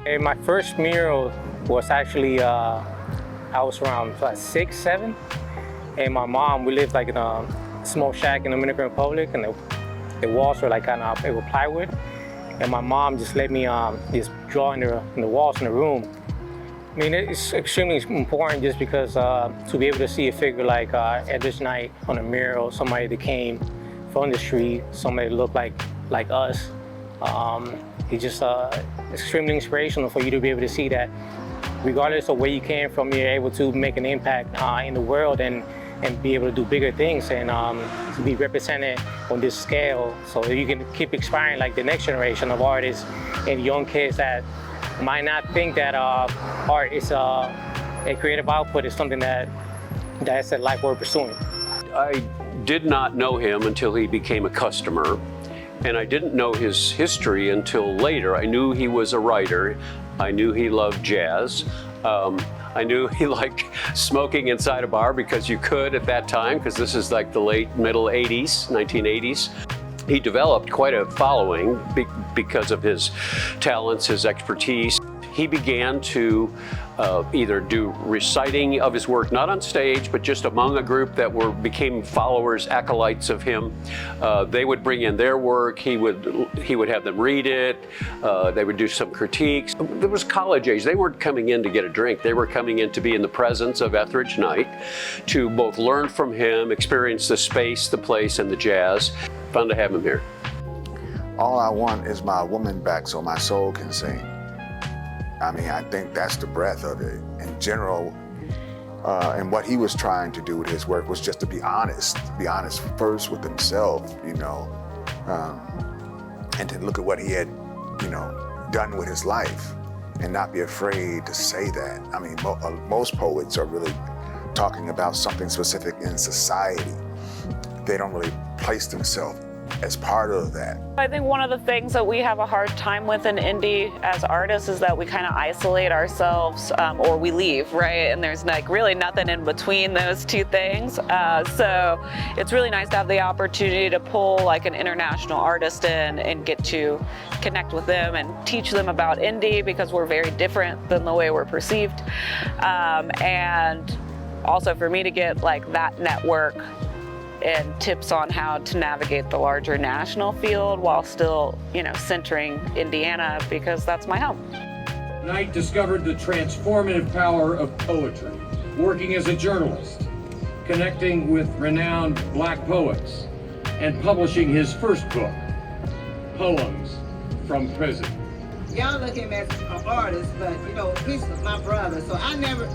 And my first mural was actually, I was around 6, 7. And my mom, we lived like in a small shack in the Dominican Republic, and the walls were like kind of, they were plywood. And my mom just let me just draw in the walls in the room. I mean, it's extremely important just because to be able to see a figure like Etheridge Knight on a mural, somebody that came from the street, somebody that looked like us. It's just extremely inspirational for you to be able to see that regardless of where you came from, you're able to make an impact in the world and be able to do bigger things and to be represented on this scale so you can keep inspiring like the next generation of artists and young kids that might not think that art is a creative output, is something that's a life worth pursuing. I did not know him until he became a customer, and I didn't know his history until later. I knew he was a writer. I knew he loved jazz. I knew he liked smoking inside a bar because you could at that time, because this is like the middle 80s, 1980s. He developed quite a following because of his talents, his expertise. He began to either do reciting of his work, not on stage, but just among a group that became followers, acolytes of him. They would bring in their work. He would have them read it. They would do some critiques. There was college age. They weren't coming in to get a drink. They were coming in to be in the presence of Etheridge Knight, to both learn from him, experience the space, the place, and the jazz. Fun to have him here. All I want is my woman back so my soul can sing. I mean, I think that's the breadth of it. In general, and what he was trying to do with his work was just to be honest first with himself, you know, and to look at what he had, you know, done with his life and not be afraid to say that. I mean, most poets are really talking about something specific in society. They don't really place themselves as part of that. I think one of the things that we have a hard time with in indie as artists is that we kind of isolate ourselves or we leave, right? And there's like really nothing in between those two things. So it's really nice to have the opportunity to pull like an international artist in and get to connect with them and teach them about indie, because we're very different than the way we're perceived. And also for me to get like that network and tips on how to navigate the larger national field while still, you know, centering Indiana, because that's my home. Knight discovered the transformative power of poetry, working as a journalist, connecting with renowned Black poets, and publishing his first book, Poems from Prison. Y'all look at him as an artist, but you know, he's my brother, so I never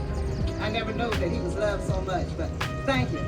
knew that he was loved so much, but thank you.